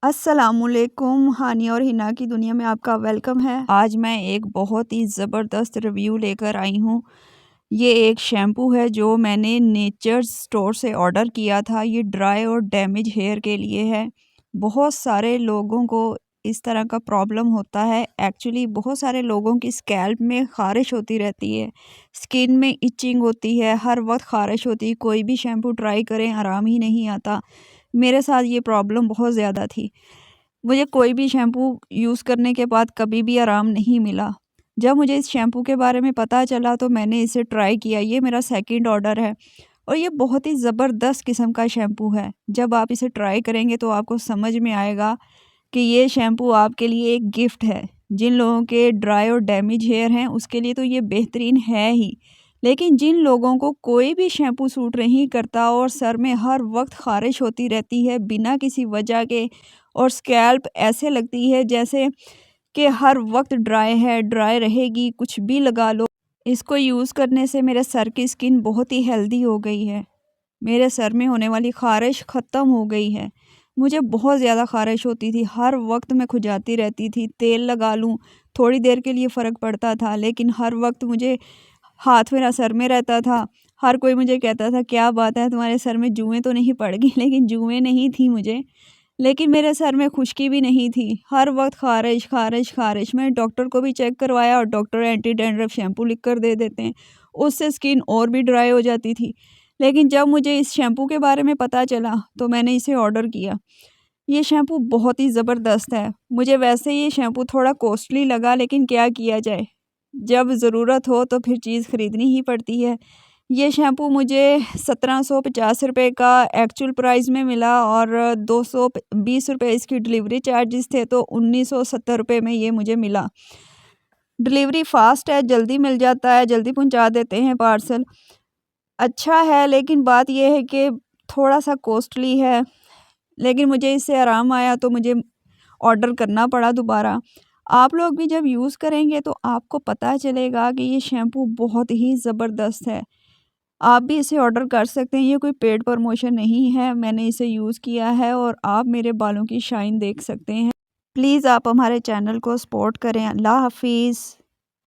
अस्सलामुअलैकुम हानि और हिना की दुनिया में आपका वेलकम है। आज मैं एक बहुत ही ज़बरदस्त रिव्यू लेकर आई हूँ। ये एक शैम्पू है जो मैंने नेचर्स स्टोर से ऑर्डर किया था। ये ड्राई और डैमेज हेयर के लिए है। बहुत सारे लोगों को इस तरह का प्रॉब्लम होता है। एक्चुअली बहुत सारे लोगों की स्कैल्प में ख़ारिश होती रहती है, स्किन में इचिंग होती है, हर वक्त ख़ारिश होती है। कोई भी शैम्पू ट्राई करें आराम ही नहीं आता। मेरे साथ ये प्रॉब्लम बहुत ज़्यादा थी। मुझे कोई भी शैम्पू यूज़ करने के बाद कभी भी आराम नहीं मिला। जब मुझे इस शैम्पू के बारे में पता चला तो मैंने इसे ट्राई किया। ये मेरा सेकंड ऑर्डर है और ये बहुत ही ज़बरदस्त किस्म का शैम्पू है। जब आप इसे ट्राई करेंगे तो आपको समझ में आएगा कि ये शैम्पू आपके लिए एक गिफ्ट है। जिन लोगों के ड्राई और डैमेज हेयर हैं उसके लिए तो ये बेहतरीन है ही। लेकिन जिन लोगों को कोई भी शैम्पू सूट नहीं करता और सर में हर वक्त ख़ारिश होती रहती है बिना किसी वजह के, और स्कैल्प ऐसे लगती है जैसे कि हर वक्त ड्राई है, ड्राई रहेगी, कुछ भी लगा लो। इसको यूज़ करने से मेरे सर की स्किन बहुत ही हेल्दी हो गई है। मेरे सर में होने वाली ख़ारिश ख़त्म हो गई है। मुझे बहुत ज़्यादा ख़ारिश होती थी, हर वक्त मैं खुजाती रहती थी। तेल लगा लूँ, थोड़ी देर के लिए फ़र्क पड़ता था, लेकिन हर वक्त मुझे हाथ मेरा सर में रहता था। हर कोई मुझे कहता था, क्या बात है तुम्हारे सर में जुएँ तो नहीं पड़ गई? लेकिन जुएँ नहीं थी मुझे। लेकिन मेरे सर में खुश्की भी नहीं थी। हर वक्त ख़ारिश, ख़ारिश, ख़ारिश। मैंने डॉक्टर को भी चेक करवाया और डॉक्टर एंटी डैंड्रफ शैम्पू लिख कर दे देते हैं। उससे स्किन और भी ड्राई हो जाती थी। लेकिन जब मुझे इस शैम्पू के बारे में पता चला तो मैंने इसे ऑर्डर किया। ये शैम्पू बहुत ही ज़बरदस्त है। मुझे वैसे ये शैम्पू थोड़ा कॉस्टली लगा, लेकिन क्या किया जाए, जब ज़रूरत हो तो फिर चीज़ खरीदनी ही पड़ती है। ये शैम्पू मुझे 1750 रुपए का एक्चुअल प्राइस में मिला और 220 रुपए इसकी डिलीवरी चार्जेस थे, तो 1970 रुपए में ये मुझे मिला। डिलीवरी फ़ास्ट है, जल्दी मिल जाता है, जल्दी पहुँचा देते हैं पार्सल। अच्छा है, लेकिन बात ये है कि थोड़ा-सा कॉस्टली है। लेकिन मुझे इससे आराम आया तो मुझे ऑर्डर करना पड़ा दोबारा। आप लोग भी जब यूज़ करेंगे तो आपको पता चलेगा कि ये शैम्पू बहुत ही ज़बरदस्त है। आप भी इसे ऑर्डर कर सकते हैं, ये कोई पेड प्रमोशन नहीं है। मैंने इसे यूज़ किया है और आप मेरे बालों की शाइन देख सकते हैं। प्लीज़ आप हमारे चैनल को सपोर्ट करें। अल्लाह हाफ़िज़।